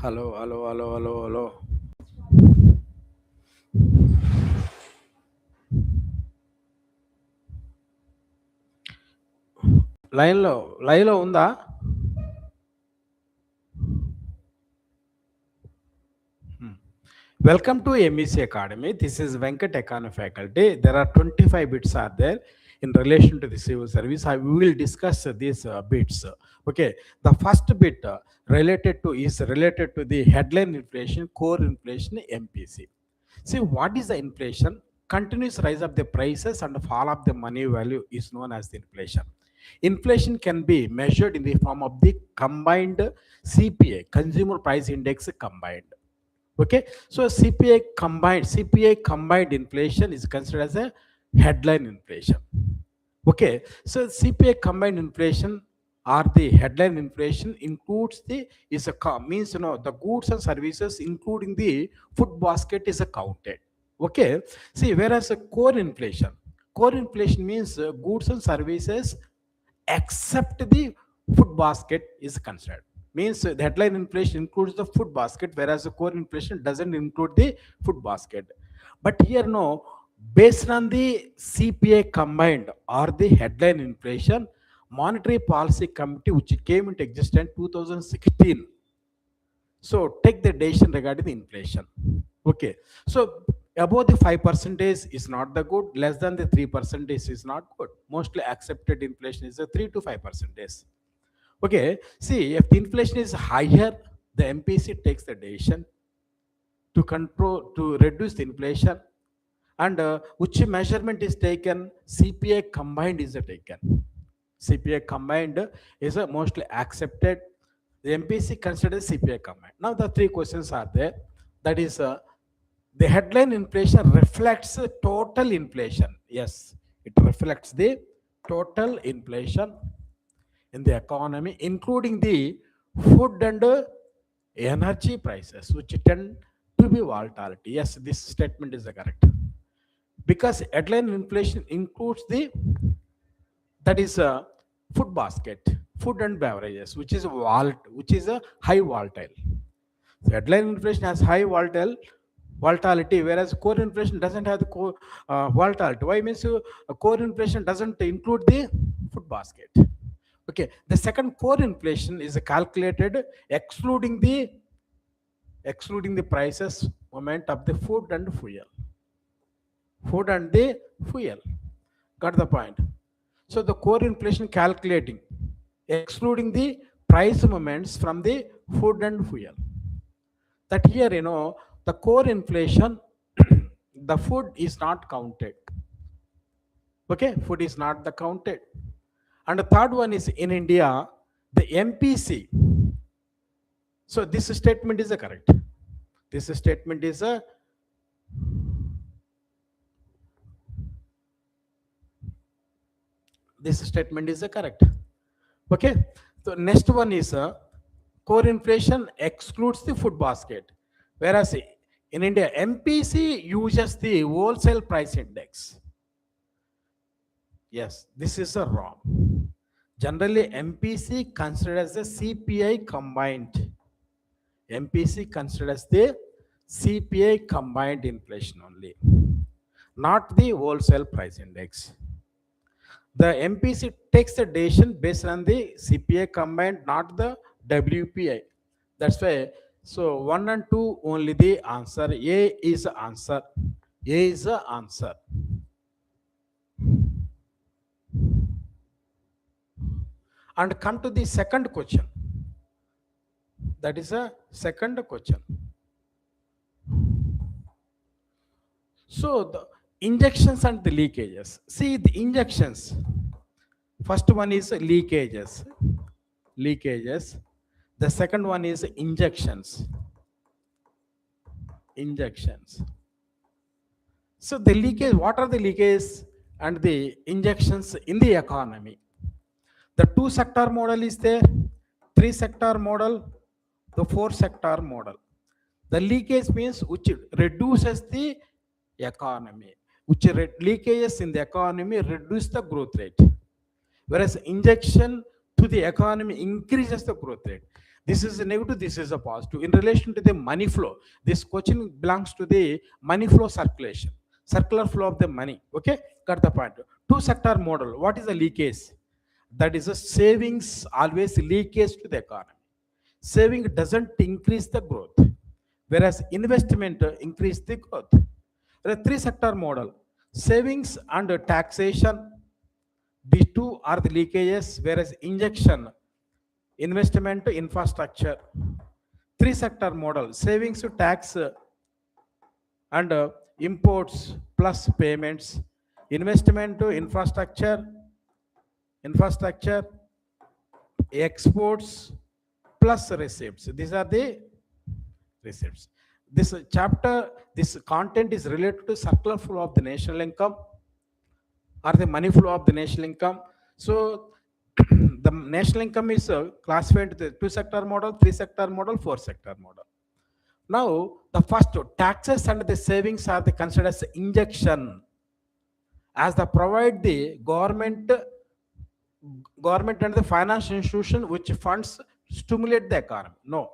Hello hello hello hello hello లైన్లో లైవ్లో ఉందా? Welcome to MVC Academy. This is Venkat Economy faculty. There are 25 bits are there in relation to the civil service. We will discuss these bits. Okay, the first bit related to the headline inflation, core inflation, MPC. See, what is the inflation? Continuous rise of the prices and fall of the money value is known as the inflation. Inflation can be measured in the form of the combined CPI, Consumer Price Index combined. Okay, so CPI combined inflation is considered as a headline inflation. Okay, so CPI combined inflation or the headline inflation includes means the goods and services including the food basket is counted. Okay, see, whereas a core inflation means goods and services except the food basket is considered. Means the headline inflation includes the food basket, whereas the core inflation doesn't include the food basket. But here, no, based on the CPI combined or the headline inflation, Monetary Policy Committee, which came into existence in 2016, so take the decision regarding the inflation. Okay, so above the 5% is not the good, less than the 3% is not good. Mostly accepted inflation is a 3 to 5%. Okay, see, if the inflation is higher, the MPC takes the decision to reduce the inflation, and which measurement is taken? CPI combined is taken. CPI combined is mostly accepted. The MPC considers CPI combined. Now the three questions are there. That is, the headline inflation reflects total inflation. Yes, it reflects the total inflation in the economy, including the food and energy prices, which tend to be volatility. Yes, this statement is correct. Because headline inflation includes that is a food basket, food and beverages, which is a high volatile. So headline inflation has high volatility, whereas core inflation doesn't have the volatility. Why? Means core inflation doesn't include the food basket. Okay, the second, core inflation is calculated excluding the prices moment of the food and fuel. Food and the fuel. Got the point? So the core inflation calculating excluding the price movements from the food and fuel. That here, the core inflation, the food is not counted. Okay, food is not the counted. And the third one is in India, the MPC. So this statement is correct. This statement is correct. Okay, so next one is core inflation excludes the food basket, whereas in India MPC uses the wholesale price index. Yes, this is wrong. Generally MPC considers the CPI combined. MPC considers the CPI combined inflation only, not the wholesale price index. The MPC takes the decision based on the CPI combined, not the WPI. That's why, so 1 and 2 only the answer. A is the answer. A is the answer. And come to the second question. That is a second question. So the injections and the leakages. See the injections. First one is leakages. The second one is injections. So the leakage, what are the leakages and the injections in the economy? The 2-sector model is there, 3-sector model, the 4-sector model. The leakage means which reduces the economy, which leakages in the economy reduce the growth rate, whereas injection to the economy increases the growth rate. This is a negative, this is a positive. In relation to the money flow, this question belongs to the money flow circulation, circular flow of the money. Okay, got the point. Two sector model. What is the leakage? That is a savings always leakage to the economy. Saving doesn't increase the growth, whereas investment increase the growth. The three sector model, savings and taxation, these two are the leakages, whereas injection, investment to infrastructure. Three sector model, savings to tax and imports plus payments, investment to infrastructure, exports plus receipts. These are the receipts. This chapter, this content is related to circular flow of the national income or the money flow of the national income. So the national income is classified into the two sector model, three sector model, four sector model. Now the first taxes and the savings are the considered as injection, as the provide the government and the financial institution which funds stimulate the economy. No,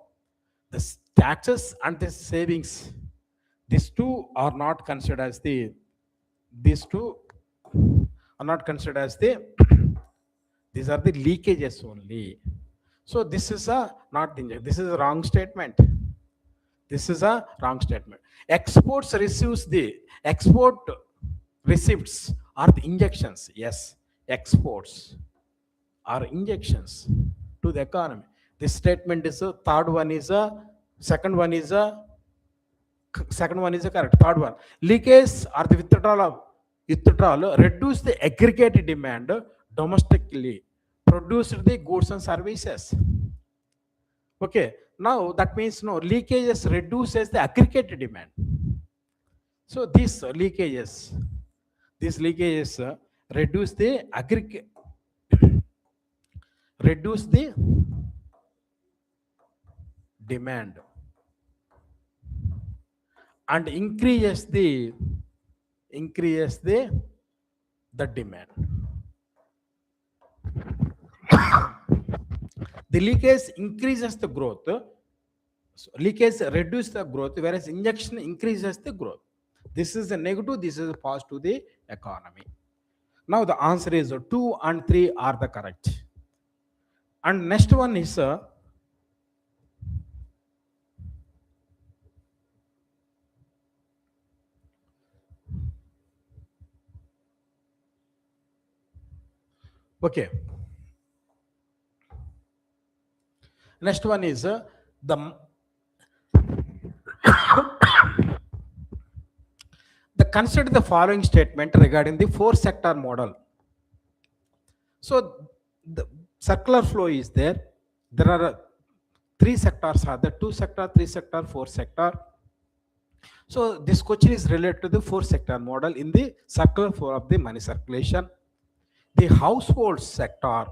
the taxes and the savings, these two are not considered as the, these two are not considered as the these are the leakages only. So this is a not the, this is a wrong statement. This is a wrong statement. Exports receives the export receipts are the injections. Yes, exports are injections to the economy. This statement is a third one is a second one is a second one is a correct. Third one, leakage are the withdrawal reduce the aggregate demand domestically, produced the goods and services. Okay, now that means no leakages reduces the aggregate demand. So these leakages reduce the aggregate, reduce the demand and increases the demand. The leakage increases the growth. So leakage reduces the growth, whereas injection increases the growth. This is a negative, this is a positive to the economy. Now the answer is 2 and 3 are the correct. And next one is okay. Next one is the consider the following statement regarding the four sector model. So the circular flow is there. There are three sectors are the two sector, three sector, four sector. So this question is related to the four sector model in the circular flow of the money circulation. The household sector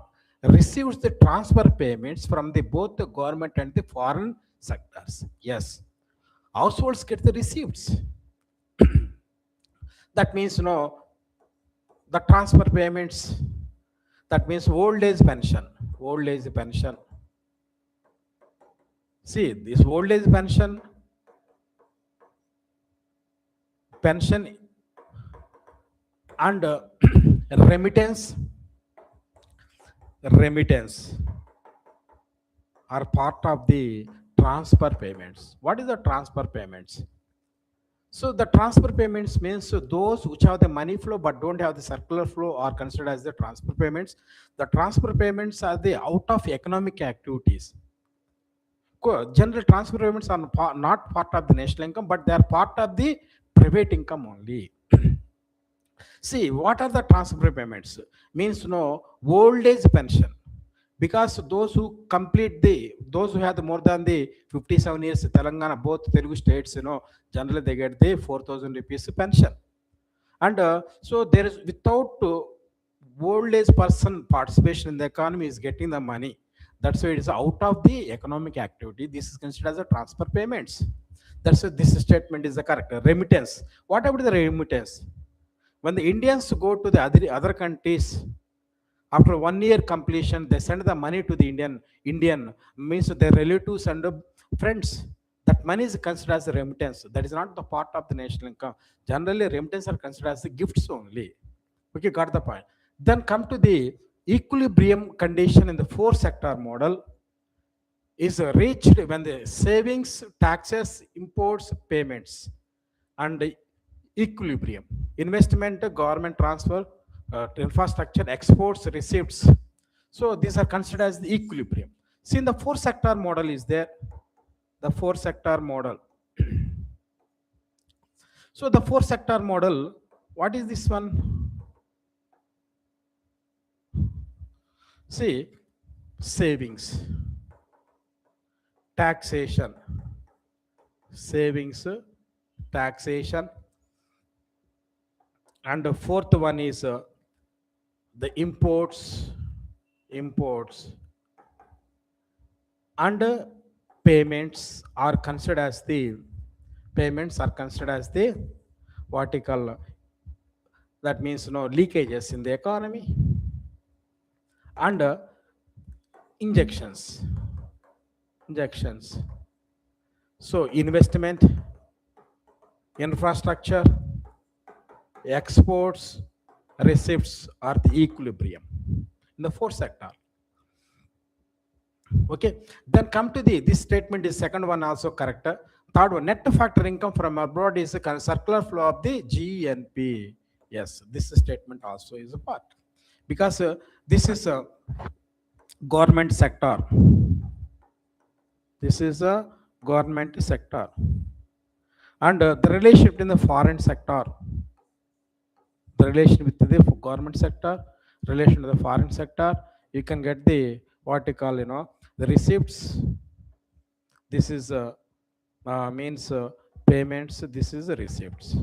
receives the transfer payments from the both the government and the foreign sectors. Yes, households get the receipts. That means the transfer payments. That means old age pension. Old age pension. See this old age pension and remittance are part of the transfer payments. What is the transfer payments? So the transfer payments means those which have the money flow but don't have the circular flow are considered as the transfer payments. The transfer payments are the out of economic activities. General transfer payments are not part of the national income, but they are part of the private income only. See, what are the transfer payments? Means old age pension. Because those who complete those who have more than the 57 years, Telangana, both Telugu states, generally they get the 4,000 rupees pension. And so there is without old age person participation in the economy is getting the money. That's why it is out of the economic activity. This is considered as a transfer payments. That's why this statement is the correct. Remittance. What about the remittance? When the Indians go to the other countries After 1 year completion, they send the money to the Indian means their relatives and friends. That money is considered as a remittance. That is not the part of the national income. Generally, remittance are considered as the gifts only. Okay, got the point. Then come to the equilibrium condition in the four sector model is reached when the savings, taxes, imports, payments, and equilibrium. Investment, government transfer, infrastructure, exports, receipts. So these are considered as the equilibrium. See, in the four sector model is there. The four sector model. So the four sector model, what is this one? See, savings, taxation, savings, taxation, and the fourth one is the imports, and payments are considered as the what you call, that means no leakages in the economy, and injections. So investment, infrastructure, exports, receipts are the equilibrium in the fourth sector. Okay, then come to the this statement is second one also correct. Third one, net factor income from abroad is a circular flow of the GNP. Yes, this statement also is a part because this is a government sector. This is a government sector, and the relationship in the foreign sector, the relation with the government sector, relation to the foreign sector, you can get the what you call the receipts. This is means payments. This is the receipts.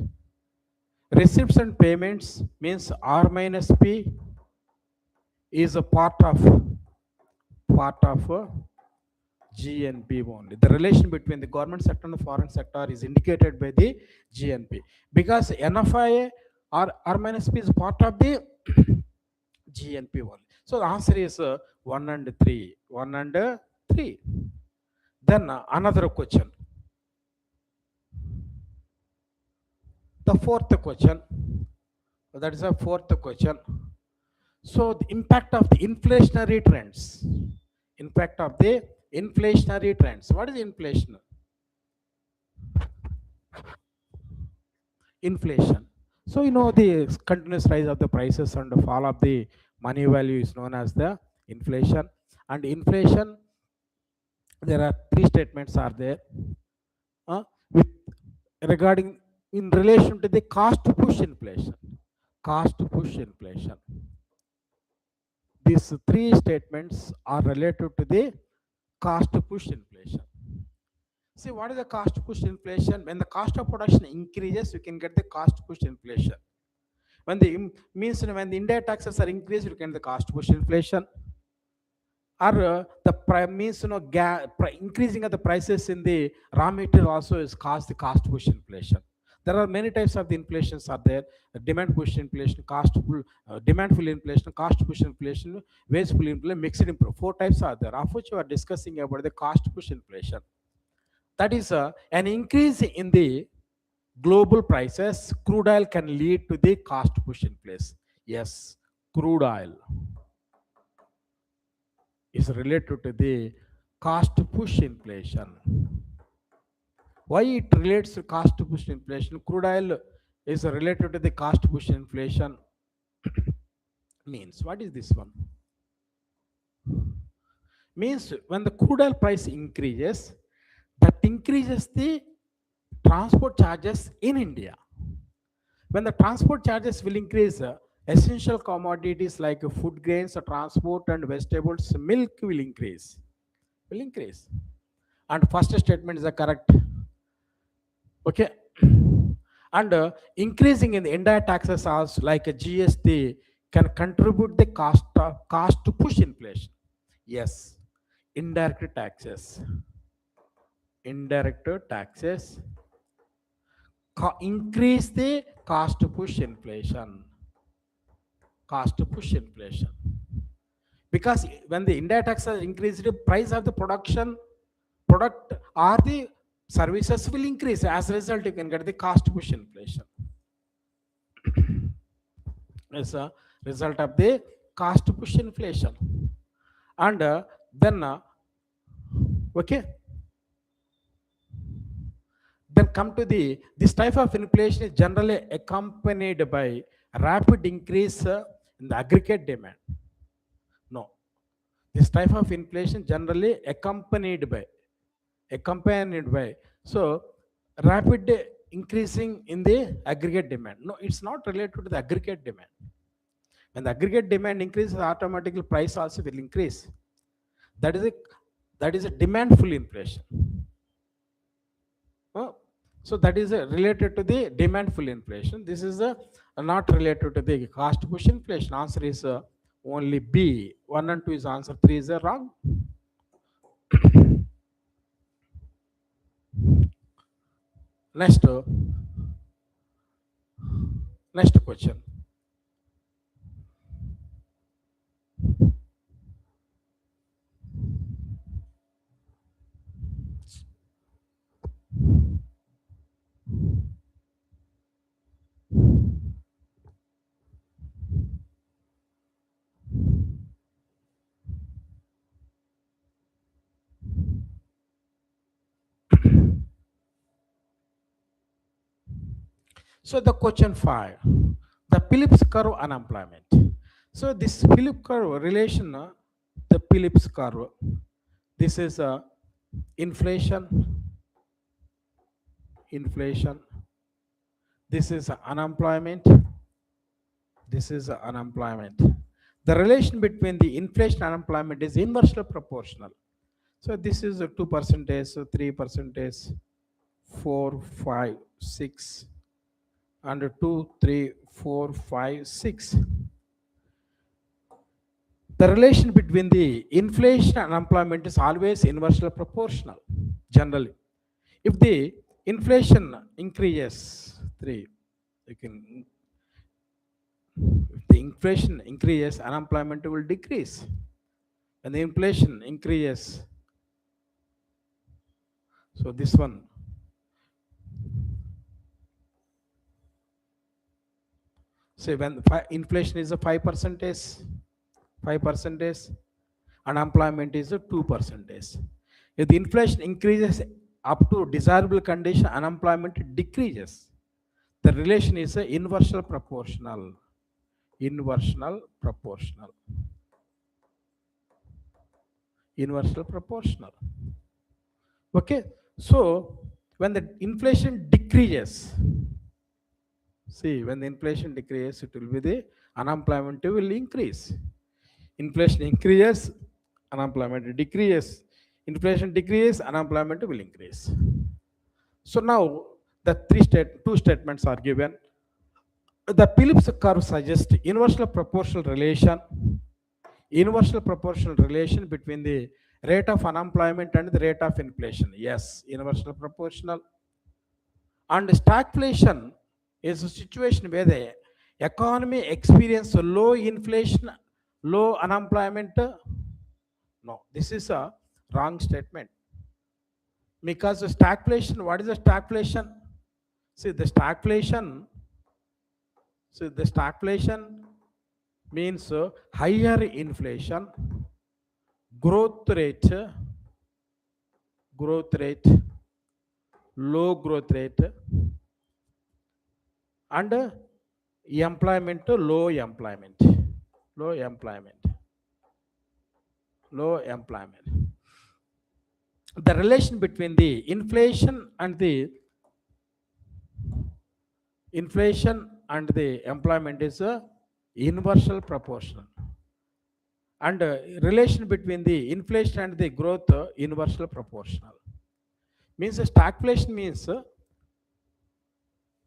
Receipts and payments means R minus P is a part of GNP only. The relation between the government sector and the foreign sector is indicated by the GNP because NFI or R minus P is part of the GNP only. So the answer is 1 and 3. 1 and 3. Then another question. The fourth question. That is a fourth question. So the impact of the inflationary trends. Impact of the inflationary trends. What is inflation? Inflation. So the continuous rise of the prices and the fall of the money value is known as the inflation. And inflation, there are three statements are there with regarding in relation to the cost push inflation. Cost push inflation. These three statements are related to the cost push inflation. See, what is the cost push inflation? When the cost of production increases, you can get the cost push inflation. When the means when the indirect taxes are increased, you can get the cost push inflation. Or the means increasing of the prices in the raw material also is caused the cost push inflation. There are many types of the inflations are there: demand push inflation, demand pull inflation, cost push inflation, wage pull inflation, mixed inflation. Four types are there, of which we are discussing about the cost push inflation. That is an increase in the global prices. Crude oil can lead to the cost push inflation. Yes, crude oil is related to the cost push inflation. Why it relates to cost push inflation? Crude oil is related to the cost push inflation. Means what is this one? Means when the crude oil price increases, that increases the transport charges in India. When the transport charges will increase, essential commodities like food grains, transport and vegetables, milk will increase. And first statement is correct. Okay. And increasing in the indirect taxes also like a GST can contribute the cost to push inflation. Yes, indirect taxes increase the cost to push inflation. because when the indirect tax has increased, the price of the product or the services will increase. As a result, you can get the cost push inflation as a result of the cost push inflation. And then okay, then come to this type of inflation is generally accompanied by rapid increase in the aggregate demand. No, this type of inflation generally accompanied by so rapid increasing in the aggregate demand. No, it's not related to the aggregate demand. When the aggregate demand increases, automatically price also will increase. That is a demandful inflation. Oh, so that is related to the demandful inflation. This is not related to the cost push inflation. Answer is only B. 1 and 2 is answer. 3 is wrong. Next, next question. So the question 5, the Phillips curve unemployment. So this Phillips curve relation, the Phillips curve, this is inflation, this is unemployment, this is unemployment. The relation between the inflation and unemployment is inversely proportional. So this is 2%, 3%, 4, 5, 6, and 2, 3, 4, 5, 6. The relation between the inflation and unemployment is always inversely proportional, generally. If the inflation increases, 3, you can, if the inflation increases, unemployment will decrease. When the inflation increases, so this one, say when inflation is a 5%, unemployment is a 2%. If the inflation increases up to desirable condition, unemployment decreases. The relation is a inversely proportional. Inversely proportional. Okay, so when the inflation decreases, see, when the inflation decreases, it will be the unemployment will increase. Inflation increases, unemployment decreases. Inflation decreases, unemployment will increase. So now the two statements are given. The Phillips curve suggests inversely proportional relation between the rate of unemployment and the rate of inflation. Yes, inversely proportional. And stagflation is a situation where the economy experiences low inflation, low unemployment. No, this is a wrong statement. Because the stagflation, what is the stagflation? See, the stagflation means higher inflation, growth rate, low growth rate, and employment, low employment. The relation between the inflation and the employment is inversely proportional, and relation between the inflation and the growth inversely proportional. Means stagflation means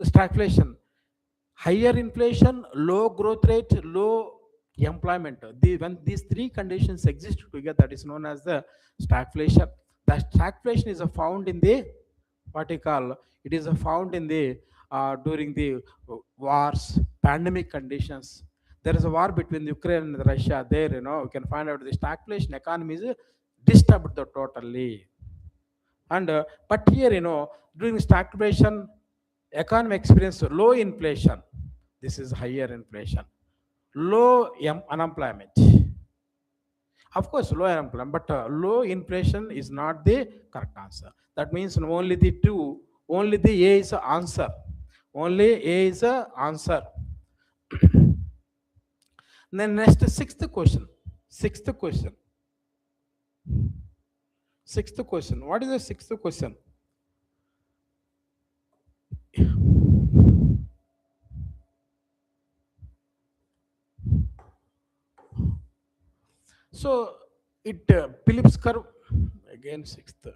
stagflation, higher inflation, low growth rate, low employment. When these three conditions exist together, that is known as the stagflation. The stagflation is found in the what you call, it is found in the during the wars, pandemic conditions. there is a war between Ukraine and Russia. There, we can find out the stagflation economy is disturbed totally. And but here, during stagflation, economy experience low inflation. This is higher inflation, low unemployment. Of course, low unemployment, but low inflation is not the correct answer. That means only the two, only the A is the answer. Only A is the answer. Then next, sixth question. Sixth question. Sixth question. What is the sixth question? So it Phillips curve again sixth.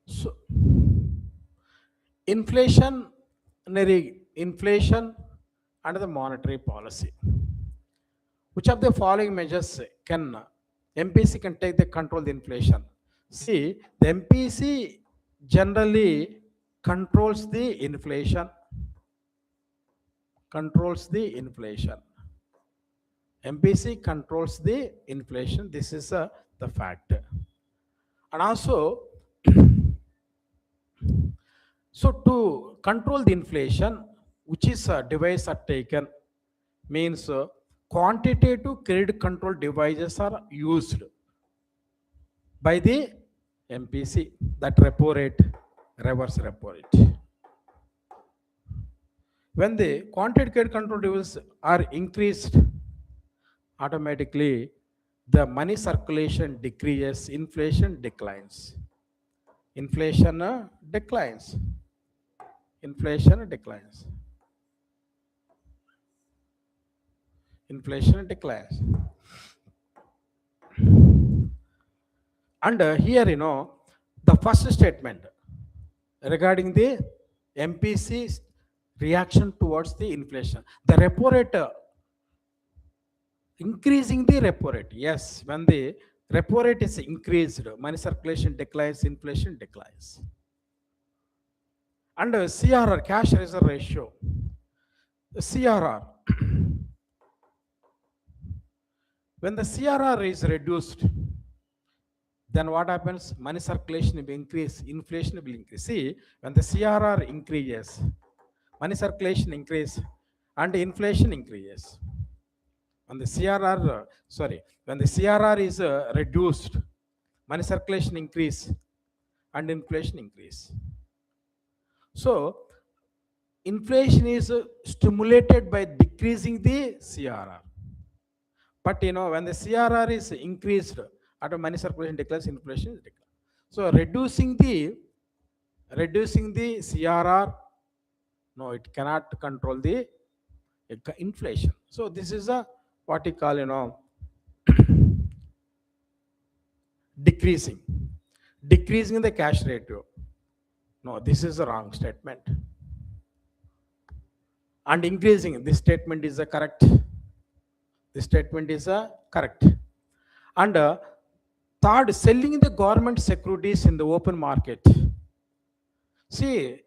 So inflation and the monetary policy. Which of the following measures can MPC can take the control the inflation? See, the MPC generally controls the inflation. Controls the inflation. MPC controls the inflation. This is the fact. And also, so to control the inflation, which is device are taken, means quantitative credit control devices are used by the MPC, that repo rate, reverse repo rate. When the quantitative credit control devices are increased, automatically the money circulation decreases, inflation declines. Inflation declines. Inflation declines. Inflation declines. And here, the first statement regarding the MPC's reaction towards the inflation. The repo rate, increasing the repo rate. Yes, when the repo rate is increased, money circulation declines, inflation declines. And CRR, cash reserve ratio. CRR. When the CRR is reduced, then what happens? Money circulation will increase, inflation will increase. See, when the CRR increases, money circulation increase and inflation increases. When the CRR, when the CRR is reduced, money circulation increase and inflation increase. So, inflation is stimulated by decreasing the CRR. But when the CRR is increased, auto money circulation declines, inflation is declined. So reducing the CRR, no, it cannot control the inflation. So this is a what you call decreasing the cash ratio. No, this is a wrong statement. And increasing, this statement is a correct. This statement is a correct. And third, selling the government securities in the open market. See,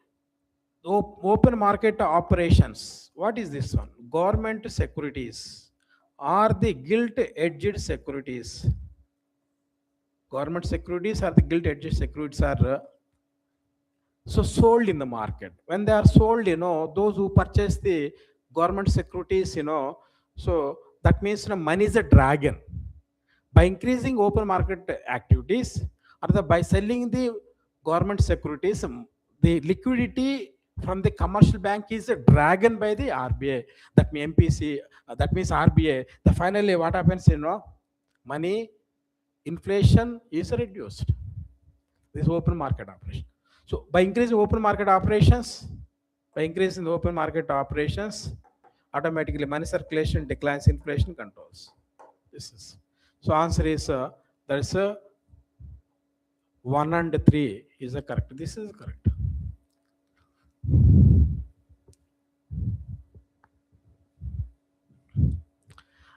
open market operations. What is this one? Government securities are the gilt-edged securities. Government securities are the gilt-edged securities are so sold in the market. When they are sold, those who purchase the government securities, so that means money is a dragon. By increasing open market activities or by selling the government securities, the liquidity from the commercial bank is dragged by the RBI. That means MPC, that means RBI. The finally what happens, money, inflation is reduced. This open market operation. So by increasing open market operations, automatically money circulation declines, inflation controls. This is. So answer is there is a 1 and 3 is a correct. This is correct.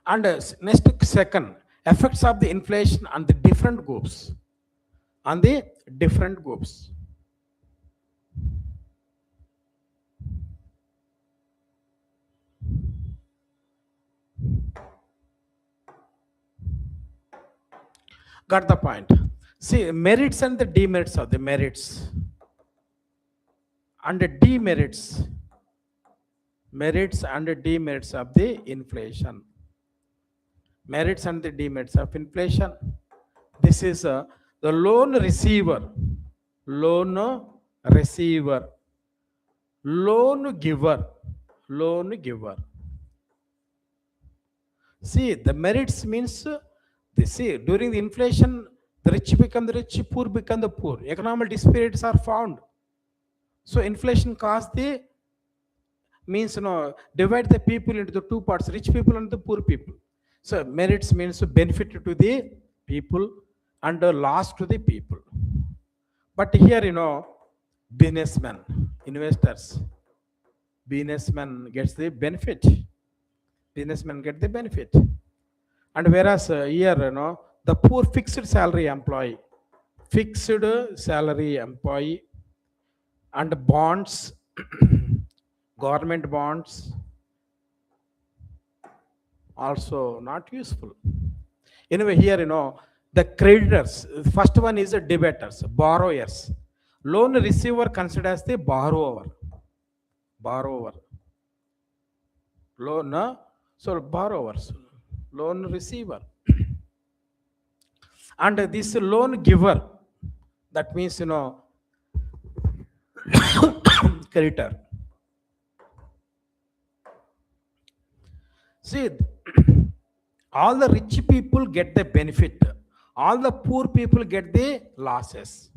And next second, effects of the inflation on the different groups, on the different groups. Got the point? See, merits and the demerits of the merits and the demerits, merits and the demerits of the inflation, merits and the demerits of inflation. This is the loan receiver, loan receiver, loan giver, loan giver. See, the merits means they see during the inflation, the rich become the rich, poor become the poor. Economic disparities are found. So inflation caused the means divide the people into the two parts, rich people and the poor people. So merits means benefit to the people and loss to the people. But here businessmen, investors, businessmen gets the benefit. Businessmen get the benefit. And whereas here the poor fixed salary employee, fixed salary employee and bonds, government bonds also not useful. Anyway, here the creditors, first one is the debtors, borrowers. Loan receiver considered as the borrower. Borrower. Loan, so borrowers, loan receiver. And this loan giver, that means creditor. See, all the rich people get the benefit, all the poor people get the losses.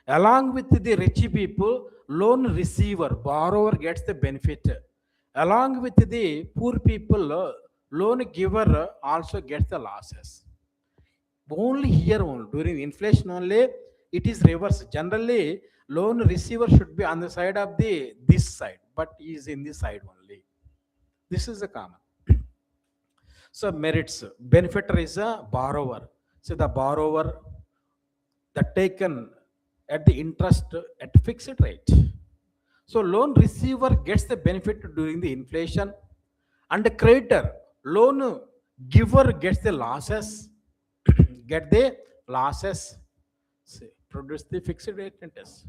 Along with the rich people, loan receiver, borrower gets the benefit. Along with the poor people, loan giver also gets the losses. Only here, only during inflation only, it is reverse. Generally, loan receiver should be on the side of the this side, but he is in this side only. This is the common. So merits, benefactor is a borrower. So the borrower that taken at the interest at fixed rate. So loan receiver gets the benefit during the inflation, and the creditor, loan giver gets the losses, get the losses, see, produce the fixed rate interest.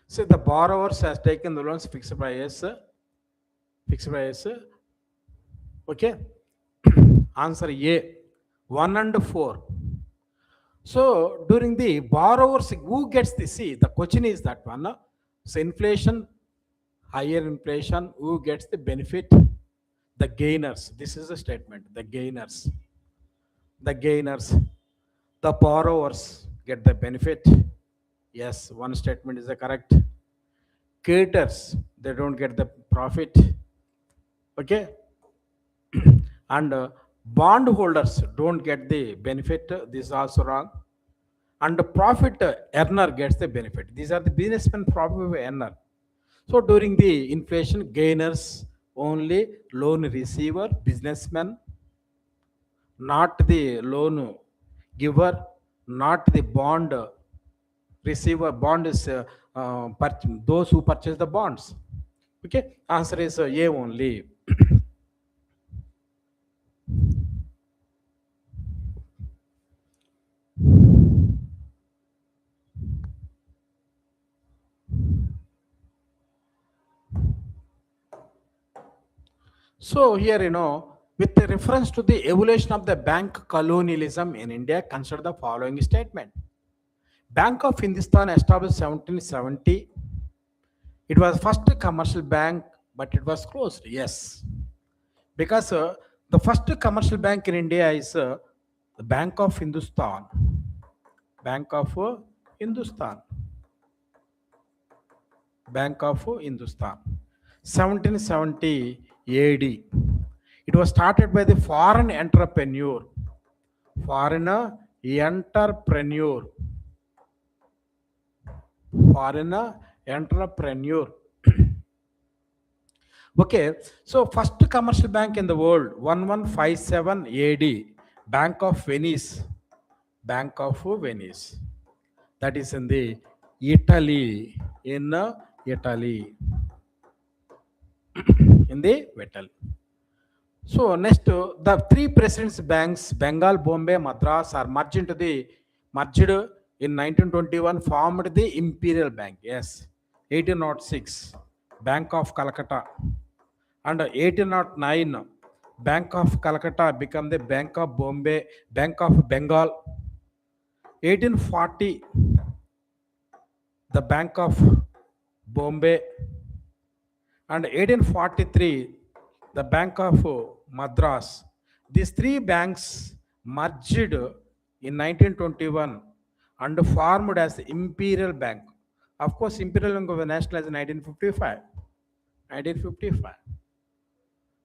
So the borrowers has taken the loans fixed price, okay. Answer A, 1 and 4. So during the borrowers, who gets the, see, the question is that one. So inflation, higher inflation, who gets the benefit? The gainers. This is the statement. The gainers. The gainers. The borrowers get the benefit. Yes, one statement is the correct. Creditors, they don't get the profit. Okay. And bond holders don't get the benefit. This is also wrong. And the profit earner gets the benefit. These are the businessman profit earner. So during the inflation, gainers only loan receiver, businessman, not the loan giver, not the bond receiver. Bond is those who purchase the bonds. Okay, answer is A only. So here, with the reference to the evolution of the bank colonialism in India, consider the following statement. Bank of Hindustan established 1770. It was first commercial bank, but it was closed. Yes, because the first commercial bank in India is the Bank of Hindustan. Bank of Hindustan. Bank of Hindustan. 1770 AD. It was started by the foreign entrepreneur. Foreign entrepreneur. Foreign Entrepreneur. Okay, so first commercial bank in the world, 1157 AD, Bank of Venice. Bank of Venice. That is in the Italy. In Italy. In the Italy. So next, the three presidents banks, Bengal, Bombay, Madras, are merged in 1921, formed the Imperial Bank. Yes, 1806, Bank of Calcutta, and 1809, Bank of Calcutta become the Bank of Bombay, Bank of Bengal. 1840, the Bank of Bombay, and 1843, the Bank of Madras. These three banks merged in 1921 and formed as the Imperial Bank. Of course, Imperial Bank was nationalized in 1955. 1955.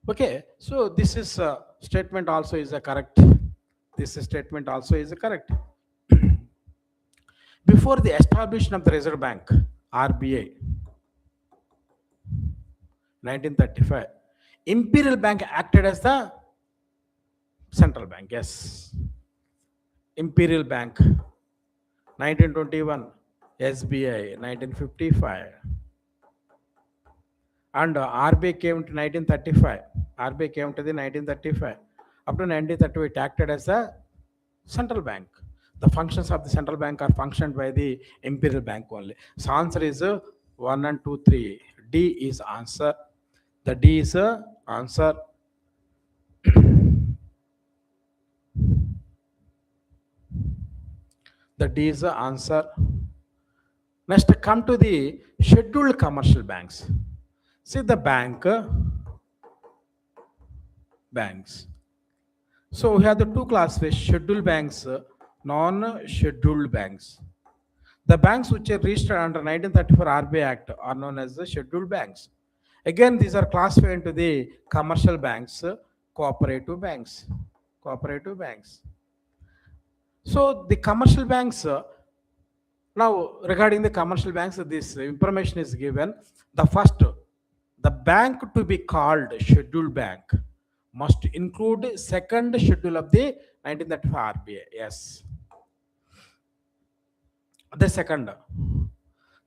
Okay, so this is statement also is a correct. This statement also is a correct. Before the establishment of the Reserve Bank, RBI, 1935, Imperial Bank acted as the central bank. Yes, Imperial Bank, 1921, SBI, 1955, and RBI came to 1935. RBI came to the 1935. Up to 1930, it acted as a central bank. The functions of the central bank are functioned by the Imperial Bank only. So answer is 1 and 2, 3. D is answer. The D is answer. The D is the answer. Next, come to the scheduled commercial banks. See the banks. So we have the two classes: scheduled banks, non-scheduled banks. The banks which are registered under 1934 RBI Act are known as the scheduled banks. Again, these are classified into the commercial banks, cooperative banks. Cooperative banks. So the commercial banks, now regarding the commercial banks, this information is given. The first, the bank to be called scheduled bank must include second schedule of the 1934 RBI. Yes. The second,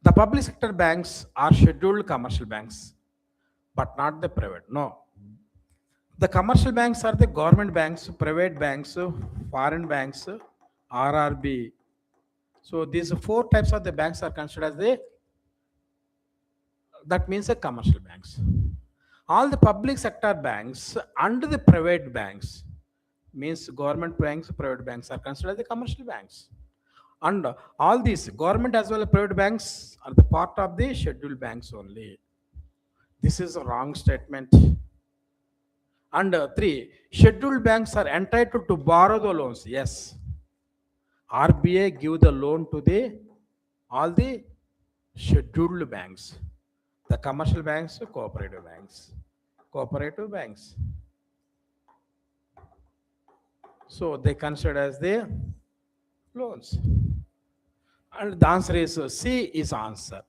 the public sector banks are scheduled commercial banks, but not the private. No. The commercial banks are the government banks, private banks, foreign banks, RRB. So these four types of the banks are considered as the, that means the commercial banks. All the public sector banks and the private banks, means government banks, private banks, are considered the commercial banks. And all these government as well as private banks are the part of the scheduled banks only. This is a wrong statement. And 3, scheduled banks are entitled to borrow the loans. Yes, RBI give the loan to the all the scheduled banks, the commercial banks, cooperative banks, cooperative banks. So they consider as the loans. And the answer is C is answer.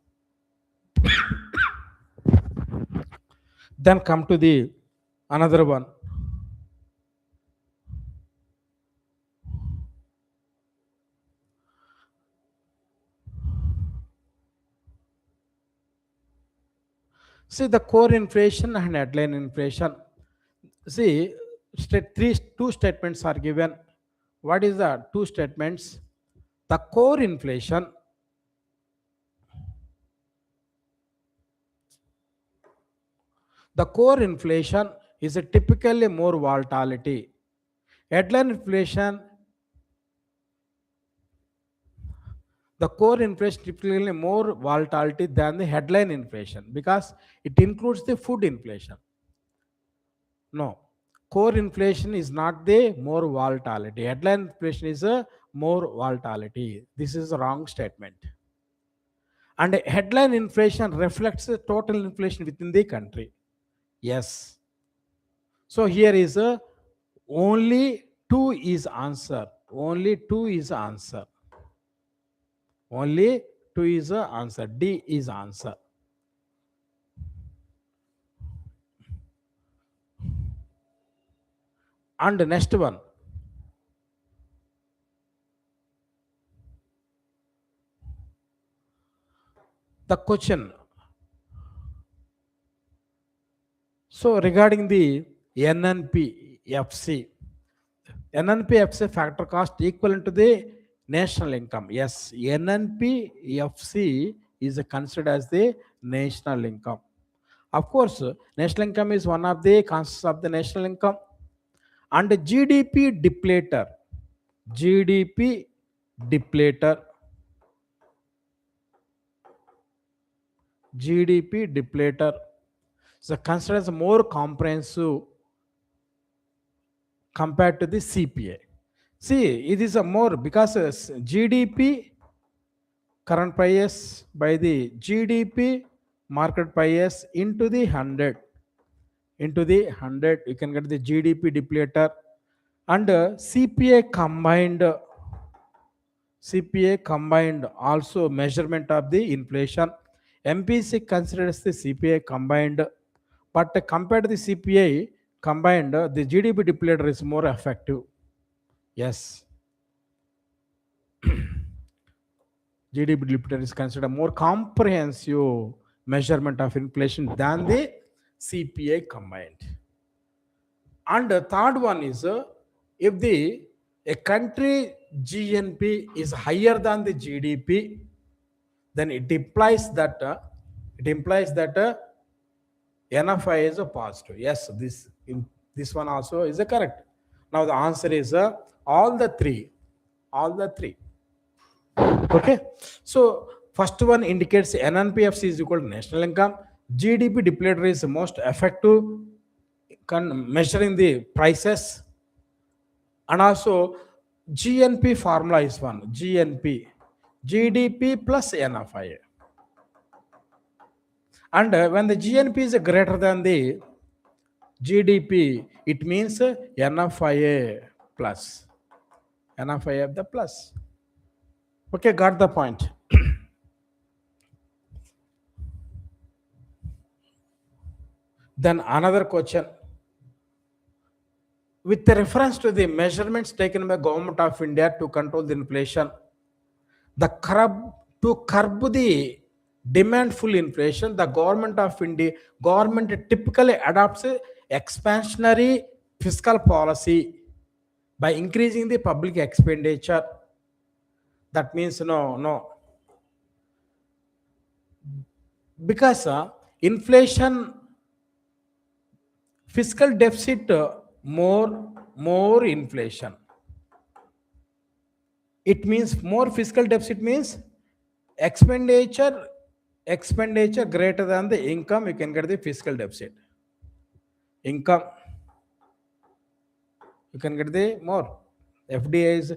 Then come to the another one. See the core inflation and headline inflation. See, two statements are given. What is the two statements? The core inflation, is a typically more volatility. Headline inflation, the core inflation typically more volatility than the headline inflation because it includes the food inflation. No, core inflation is not the more volatility. Headline inflation is a more volatility. This is a wrong statement. And headline inflation reflects the total inflation within the country. Yes. So here is a only 2 is answer. Only 2 is answer. Only 2 is the answer. D is answer. And the next one. The question. So regarding the NNPFC, NNPFC factor cost equivalent to the national income. Yes, NNPFC is considered as the national income. Of course, national income is one of the constants of the national income. And GDP depleter, GDP depleter, GDP depleter is considered as more comprehensive compared to the CPA. See, it is a more because GDP current price by the GDP market price into the 100, you can get the GDP depleter. And CPA combined also measurement of the inflation. MPC considers the CPA combined, but compared to the CPA combined, the GDP depleter is more effective. Yes. GDP depleter is considered a more comprehensive measurement of inflation than the CPA combined. And the third one is if a country GNP is higher than the GDP, then it implies that NFI is a positive. Yes, this one also is a correct. Now the answer is all the three. Okay, so first one indicates NNPFC is equal to national income. GDP depleter is most effective measuring the prices. And also GNP formula is one. GNP, GDP plus NFI. And when the GNP is greater than the GDP, it means NFIA plus. NFIA the plus. Okay, got the point. Then another question. With reference to the measurements taken by Government of India to control the inflation, to curb the demandful inflation, the government typically adopts a expansionary fiscal policy by increasing the public expenditure. That means no. Because inflation, fiscal deficit, more inflation. It means more fiscal deficit means expenditure greater than the income, you can get the fiscal deficit. Income, you can get the more. FDI is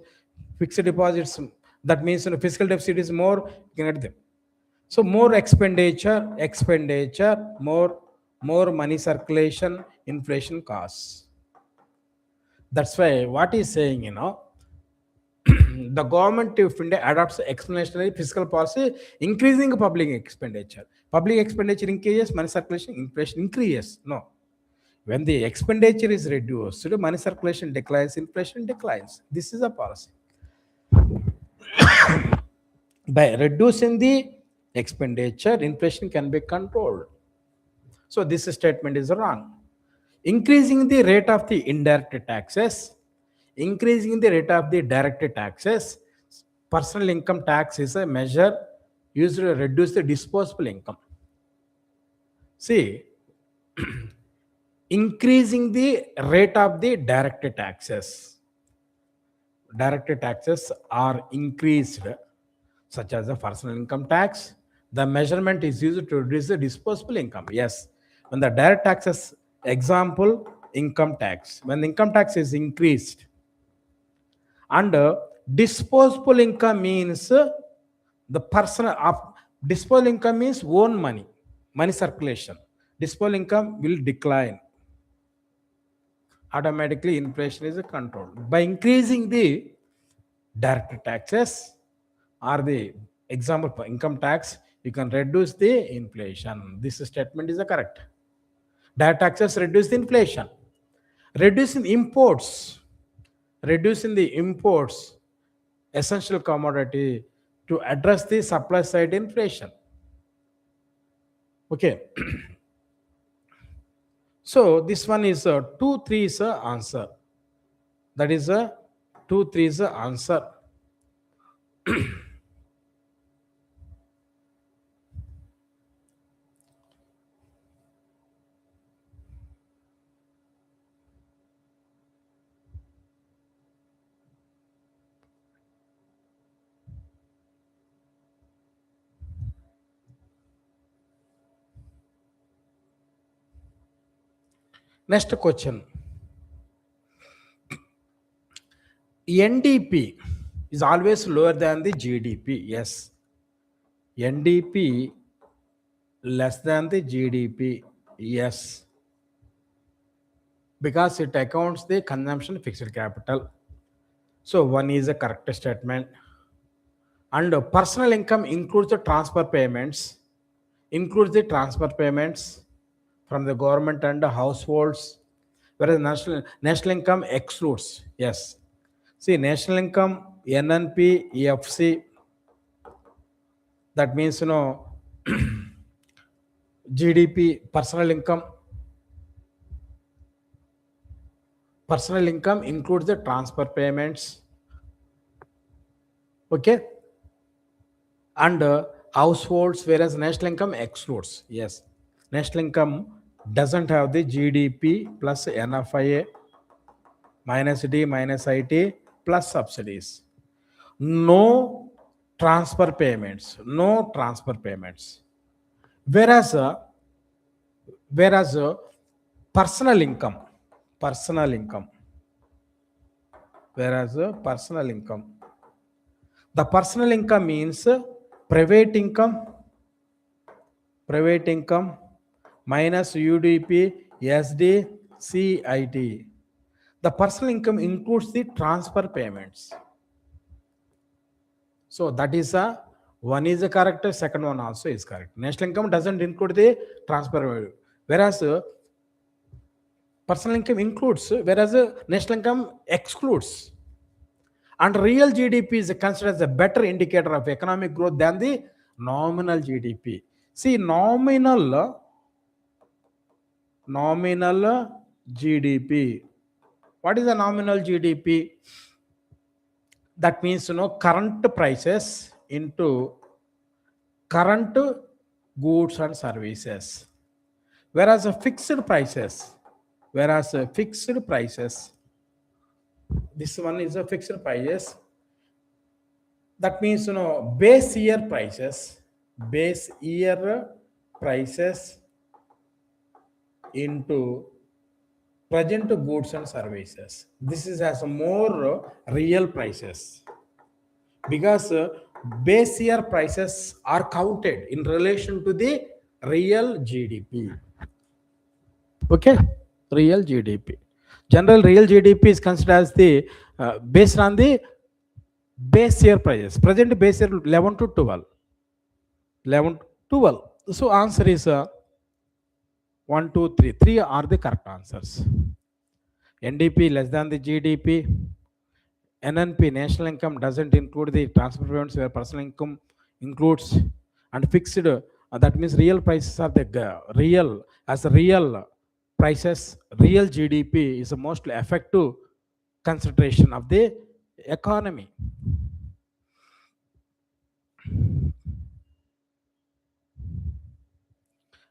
fixed deposits. That means fiscal deficit is more, you can get them. So more expenditure, more money circulation, inflation costs. That's why what he's saying, the government of India adopts expansionary fiscal policy, increasing public expenditure. Public expenditure increases, money circulation, inflation increases. No. When the expenditure is reduced, money circulation declines, inflation declines. This is a policy. By reducing the expenditure, inflation can be controlled. So this statement is wrong. Increasing the rate of the indirect taxes, increasing the rate of the direct taxes, personal income tax is a measure used to reduce the disposable income. See, increasing the rate of the direct taxes. Direct taxes are increased, such as the personal income tax. The measurement is used to reduce the disposable income. Yes, when the direct taxes, example, income tax. When the income tax is increased, and disposable income means the personal disposable income means own money circulation. Disposable income will decline. Automatically inflation is controlled by increasing the direct taxes or the example for income tax, you can reduce the inflation. This statement is correct. Direct taxes reduce the inflation. Reducing imports, reducing the imports, essential commodity to address the supply side inflation. Okay. So this one is 2, 3 is a answer. That is a 2, 3 is a answer. Next question. NDP is always lower than the GDP. Yes. NDP less than the GDP. Yes. Because it accounts the consumption fixed capital. So one is a correct statement. And personal income includes the transfer payments. Includes the transfer payments from the government and the households, whereas national income excludes. Yes. See, national income, NNP, EFC, that means, GDP, personal income includes the transfer payments. Okay. And households, whereas national income excludes. Yes. National income doesn't have the GDP plus NFIA minus D minus IT plus subsidies. No transfer payments. No transfer payments. Whereas personal income, whereas personal income, the personal income means private income minus UDP, SD, CIT. The personal income includes the transfer payments. So that is one is correct, second one also is correct. National income doesn't include the transfer, whereas personal income includes, whereas national income excludes. And real GDP is considered as a better indicator of economic growth than the nominal GDP. See, nominal GDP. What is the nominal GDP? That means, current prices into current goods and services. Whereas fixed prices, this one is a fixed prices. That means, base year prices into present goods and services. This is as more real prices, because base year prices are counted in relation to the real GDP. Okay, real GDP. General real GDP is considered as the based on the base year prices. Present base year 11 to 12. 11 to 12. So answer is 1, 2, 3. 3 are the correct answers. NDP less than the GDP. NNP, national income, doesn't include the transfer payments where personal income includes, and fixed, that means real prices are the real, as real prices, real GDP is the most effective consideration of the economy.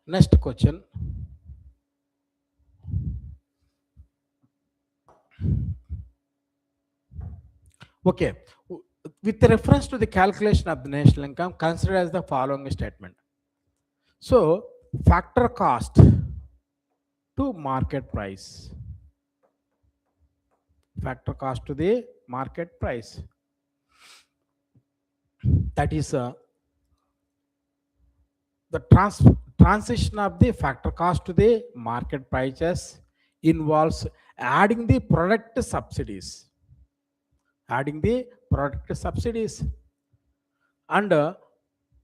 Next question. Okay, with reference to the calculation of the national income, consider as the following statement. So, factor cost to market price. Factor cost to the market price. That is the transition of the factor cost to the market prices involves adding the product subsidies. And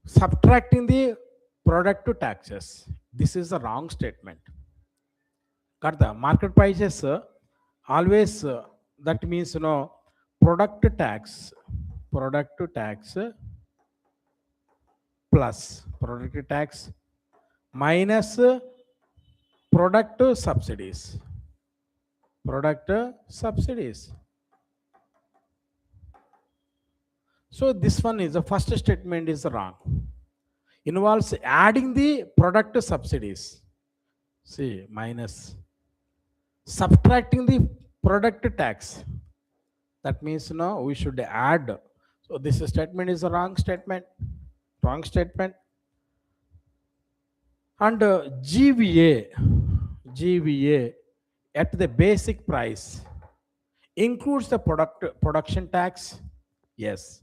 subtracting the product to taxes. This is the wrong statement. Got the market prices always that means product to tax plus product to tax minus product to subsidies. Product subsidies. So this one is the first statement is wrong. Involves adding the product to subsidies. See, minus subtracting the product tax. That means we should add. So this statement is a wrong statement. Wrong statement. And GVA at the basic price includes the production tax. Yes.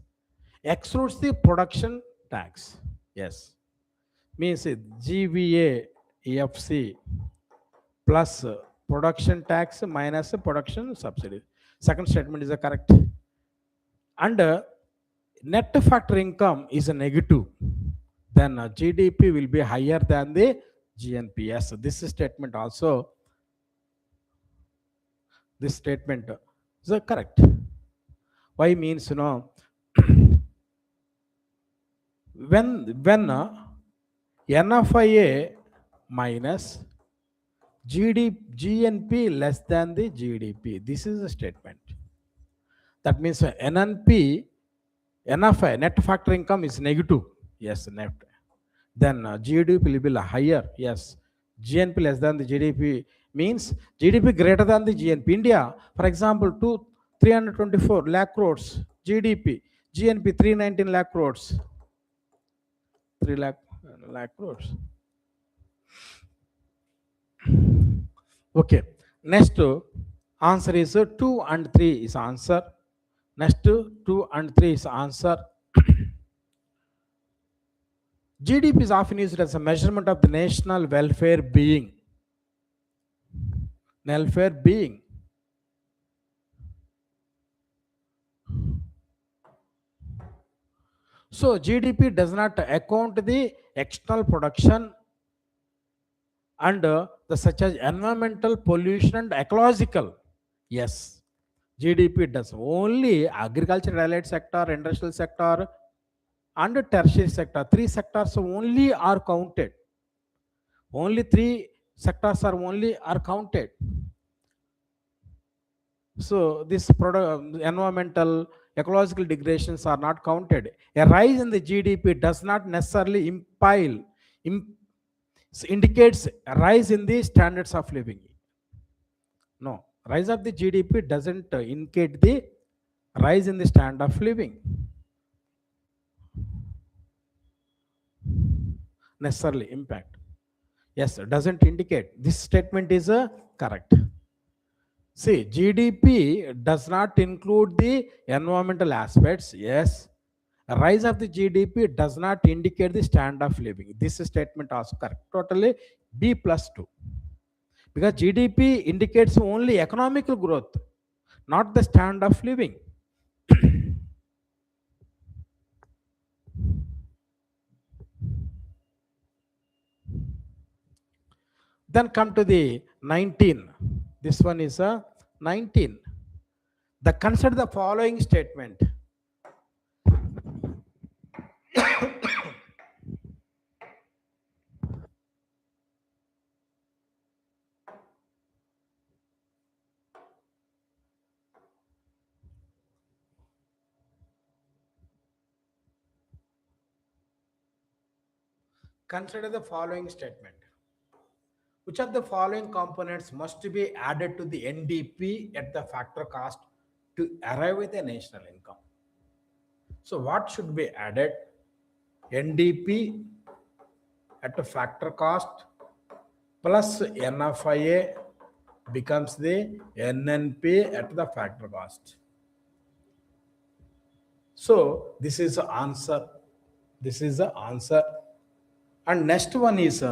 Excludes the production tax. Yes. Means GVA EFC plus production tax minus production subsidy. Second statement is the correct. And net factor income is a negative. Then GDP will be higher than the GNP. Yes, this statement also. This statement is correct. Why means when NFIA minus GNP less than the GDP. This is a statement. That means NFI, net factor income is negative. Yes, net. Then GDP will be higher. Yes, GNP less than the GDP means GDP greater than the GNP. India, for example, 324 lakh crores GDP, GNP 319 lakh crores, 3 lakh crores. Okay, next answer is 2 and 3 is answer. Next 2 and 3 is answer. GDP is often used as a measurement of the national welfare being. Welfare being. So GDP does not account the external production and the such as environmental pollution and ecological. Yes, GDP does only agriculture related sector, industrial sector, and tertiary sector. 3 sectors only are counted. Only 3 sectors are counted. So this environmental ecological degradations are not counted. A rise in the GDP does not necessarily indicates a rise in the standards of living. No, rise of the GDP doesn't indicate the rise in the standard of living. Necessarily impact. Yes, doesn't indicate. This statement is correct. See, GDP does not include the environmental aspects. Yes, a rise of the GDP does not indicate the standard of living. This statement also correct. Totally B plus 2. Because GDP indicates only economical growth, not the standard of living. Then come to the 19. This one is a 19. Consider the following statement. Consider the following statement. Which of the following components must be added to the NDP at the factor cost to arrive at a national income? So what should be added? NDP at a factor cost plus NFIA becomes the NNP at the factor cost. So this is the answer. This is the answer. And next one is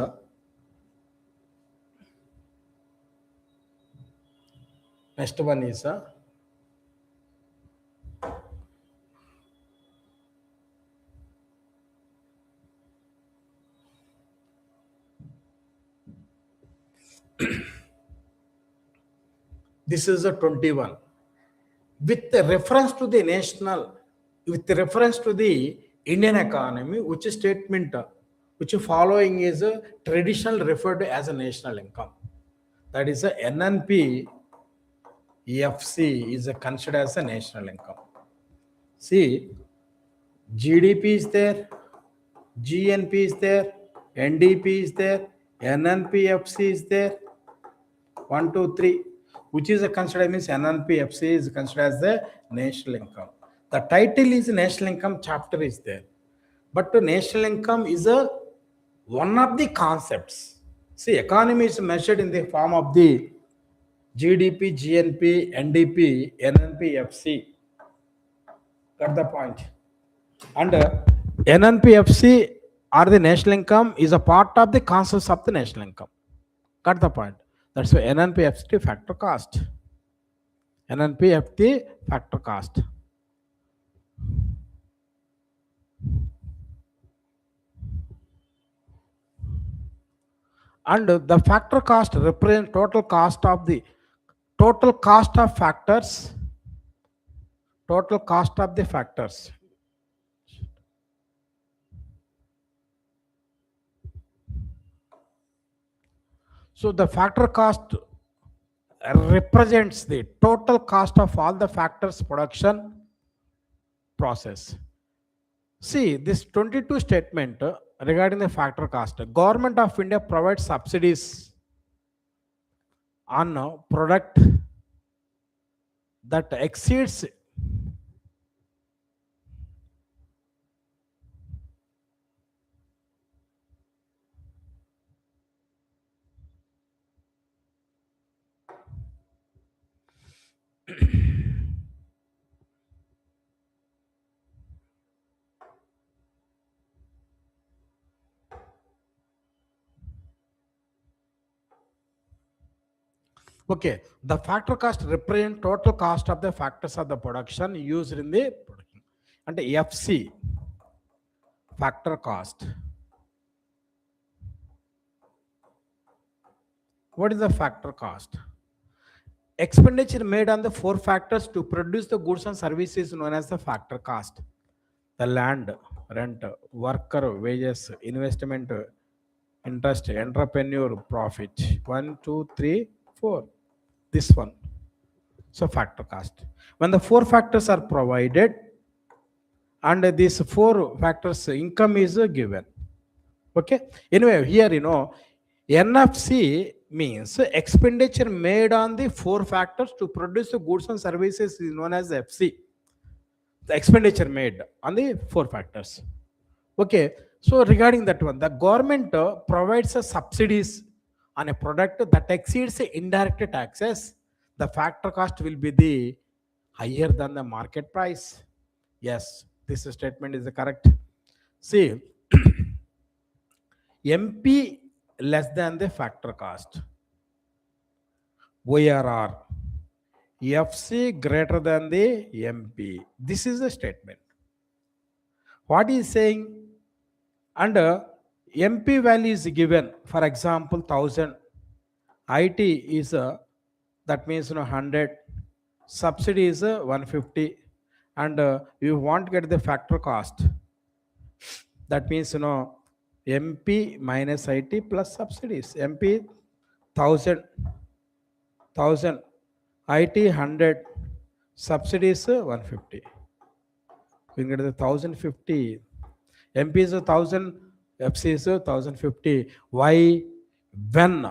This is a 21. With reference to the Indian economy, which statement, which following is a traditional referred to as a national income. That is a NNP EFC is considered as a national income. See, GDP is there, GNP is there, NDP is there, NNPFC is there. 1, 2, 3. Which is considered means NNPFC is considered as the national income. The title is national income chapter is there, but the national income is one of the concepts. See, economy is measured in the form of the GDP, GNP, NDP, NNPFC. Got the point? And NNPFC or the national income is a part of the concepts of the national income. Got the point? That's why NNPFC factor cost. NNPFC factor cost. And the factor cost represents total cost of factors. Total cost of the factors. So the factor cost represents the total cost of all the factors production process. See, this 22 statement regarding the factor cost. Government of India provides subsidies on a product that exceeds okay, the factor cost represents total cost of the factors of the production used in the production. And FC factor cost. What is the factor cost? Expenditure made on the 4 factors to produce the goods and services known as the factor cost. The land, rent, worker, wages, investment, interest, entrepreneur, profit. 1, 2, 3, 4. This one. So factor cost. When the 4 factors are provided and these 4 factors income is given. Okay. Anyway, here NFC means expenditure made on the 4 factors to produce the goods and services is known as FC. The expenditure made on the 4 factors. Okay, so regarding that one, the government provides subsidies on a product that exceeds indirect taxes. The factor cost will be the higher than the market price. Yes, this statement is correct. See, MP less than the factor cost. YRR. FC greater than the MP. This is the statement. What is saying? Under MP value is given, for example, 1000. IT is that means 100. Subsidy is 150, and you want to get the factor cost. That means MP minus IT plus subsidies. MP 1000, IT 100, subsidies 150. We get the 1050. MP is 1000, FC is 1050. Why? When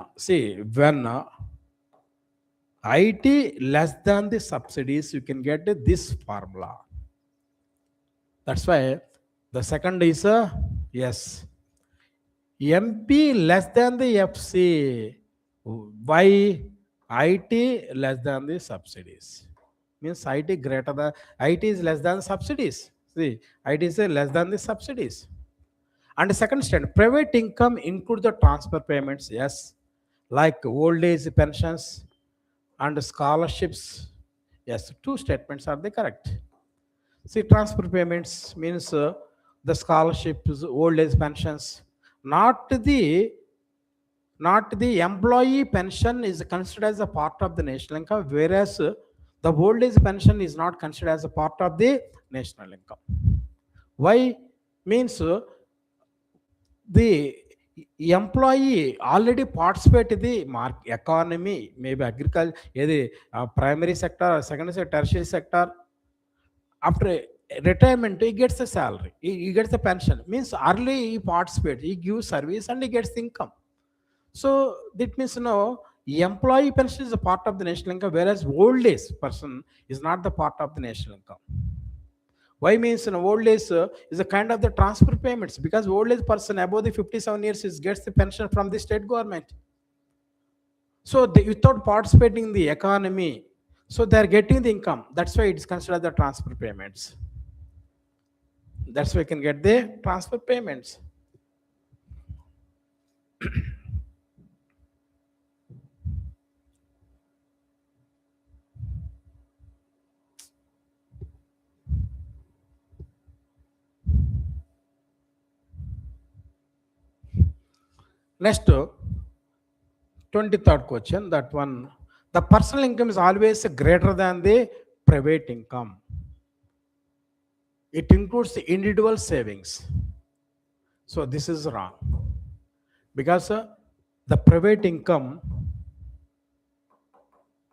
IT less than the subsidies, you can get this formula. That's why the second is yes. MP less than the FC. Why? IT less than the subsidies. Means IT greater than, IT is less than subsidies. See, IT is less than the subsidies. And the second statement, private income includes the transfer payments, yes, like old age pensions and scholarships. Yes, 2 statements are the correct. See, transfer payments means the scholarships, old age pensions, not the not the employee pension is considered as a part of the national income, whereas the old age pension is not considered as a part of the national income. Why? Means the employee already participate in the economy, maybe agriculture, primary sector, secondary sector, tertiary sector. After retirement, he gets the salary, he gets the pension. Means early he participates, he gives service and he gets the income. So that means employee pension is a part of the national income, whereas old age person is not the part of the national income. Why? Means old age is a kind of the transfer payments, because old age person above the 57 years gets the pension from the state government. So they, without participating in the economy, so they are getting the income. That's why it's considered the transfer payments. That's why you can get the transfer payments. Next, 23rd question, that one, the personal income is always greater than the private income. It includes the individual savings. So this is wrong, because the private income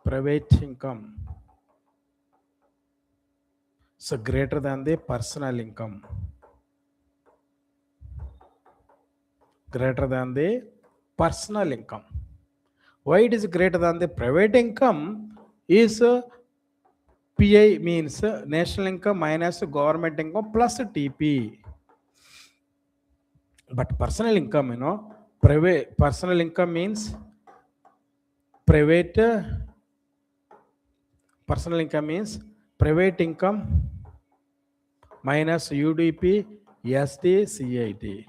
is greater than the personal income. Greater than the personal income. Why it is greater than the private income? Is PI means national income minus government income plus TP. But personal income, private personal income means private personal income means private income minus UDP, SD, CIT.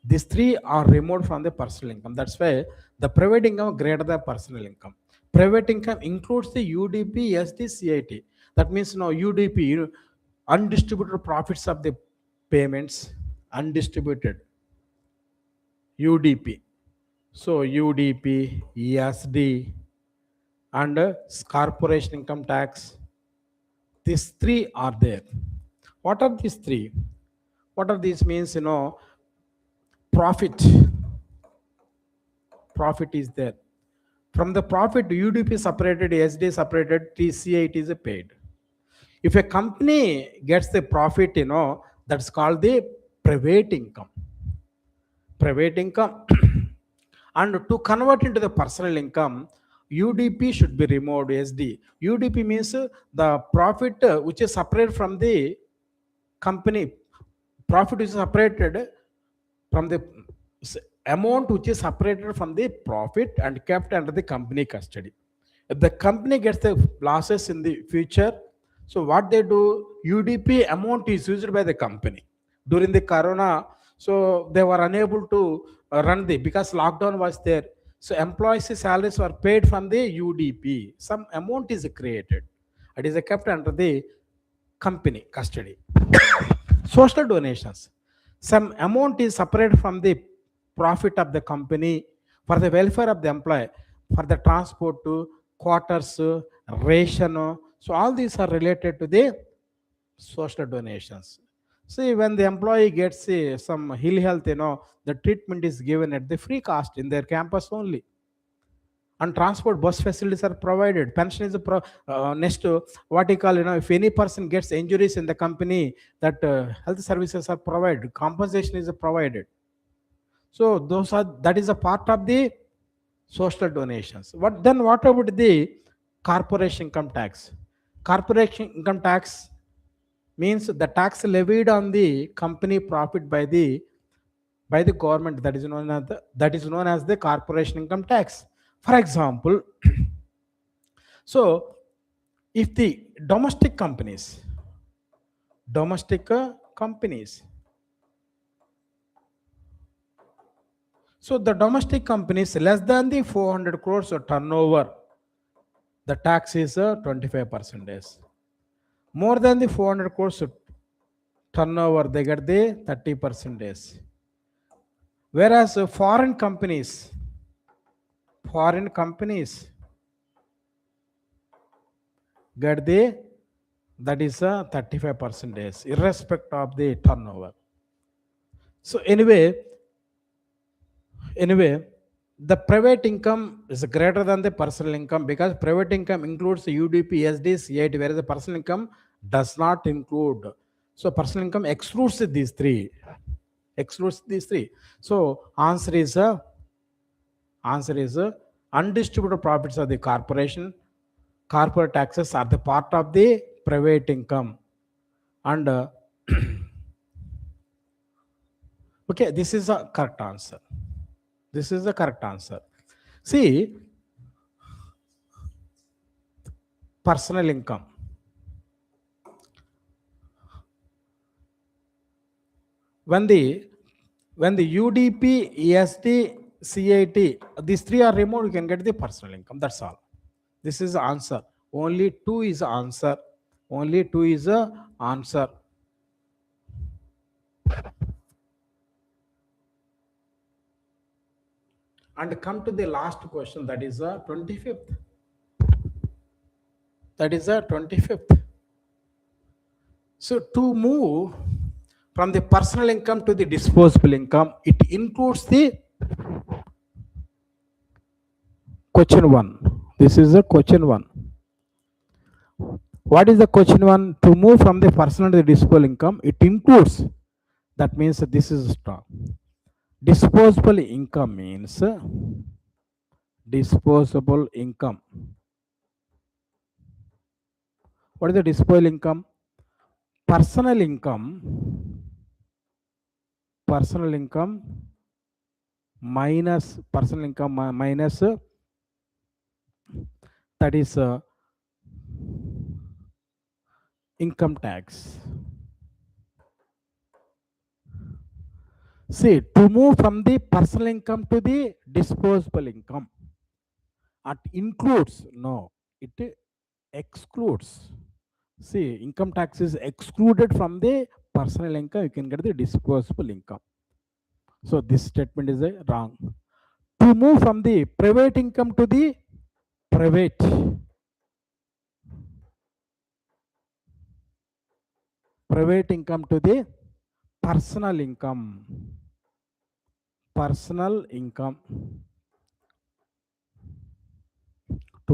These three are removed from the personal income. That's why the private income greater than personal income. Private income includes the UDP, SD, CIT. That means UDP, undistributed profits of the payments, undistributed UDP. So UDP, ESD, and corporation income tax. These three are there. What are these three? What are these means? Profit is there. From the profit, UDP separated, SD separated, TCIT is paid. If a company gets the profit, that's called the private income. Private income. And to convert into the personal income, UDP should be removed, SD. UDP means the profit which is separated from the company. Profit is separated from the amount which is separated from the profit and kept under the company custody. If the company gets the losses in the future, so what they do, UDP amount is used by the company. During the corona, so they were unable to run because lockdown was there. So employees' salaries were paid from the UDP. Some amount is created. It is kept under the company custody. Social donations. Some amount is separated from the profit of the company for the welfare of the employee, for the transport to quarters, ration. So all these are related to the social donations. See, when the employee gets some ill health, the treatment is given at the free cost in their campus only. And transport bus facilities are provided. Pension is next, what you call, if any person gets injuries in the company, that health services are provided, compensation is provided. So that is a part of the social donations. What about the corporation income tax? Corporation income tax means the tax levied on the company profit by the government, that is known as the corporation income tax. For example, so if the domestic companies, so the domestic companies less than the 400 crores of turnover, the tax is 25%. More than the 400 crores of turnover, they get the 30%. Whereas foreign companies, foreign companies get the, that is a 35% irrespective of the turnover. So anyway, the private income is greater than the personal income because private income includes UDP, SD, CIT, whereas the personal income does not include. So personal income excludes these three. So answer is undistributed profits of the corporation. Corporate taxes are the part of the private income, and okay, this is a correct answer. This is the correct answer. See, personal income. When the UDP, EST, CIT, these three are removed, you can get the personal income. That's all. This is the answer. Only two is the answer. Only two is the answer. And come to the last question, that is the 25th. That is the 25th. So to move from the personal income to the disposable income, it includes the question 1. This is the question 1. What is the question 1? To move from the personal to the disposable income, it includes, that means this is strong. Disposable income means disposable income. What is the disposable income? Personal income minus personal income minus that is income tax. See, to move from the personal income to the disposable income, it includes, no, it excludes. See, income tax is excluded from the personal income, you can get the disposable income. So this statement is wrong. To move from the private income to the private income to the personal income. To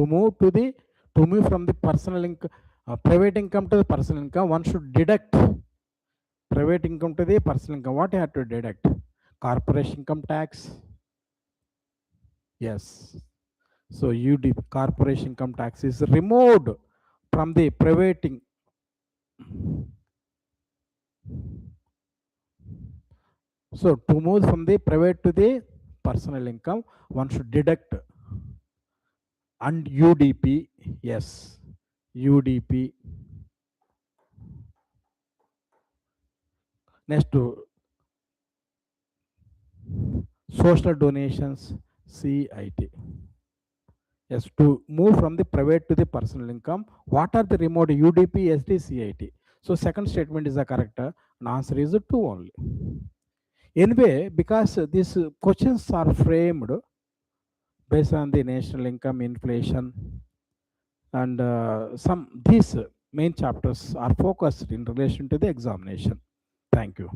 move from the personal income, private income to the personal income, one should deduct private income to the personal income. What you have to deduct? Corporation income tax. Yes. So UD, corporation income tax, is removed from the private income. So to move from the private to the personal income, one should deduct and UDP. Yes, UDP. Next to social donations, CIT. Yes, to move from the private to the personal income, what are the removed? UDP, SD, CIT. So second statement is the correct, and answer is 2 only. Anyway, because these questions are framed based on the national income, inflation, and these main chapters are focused in relation to the examination. Thank you.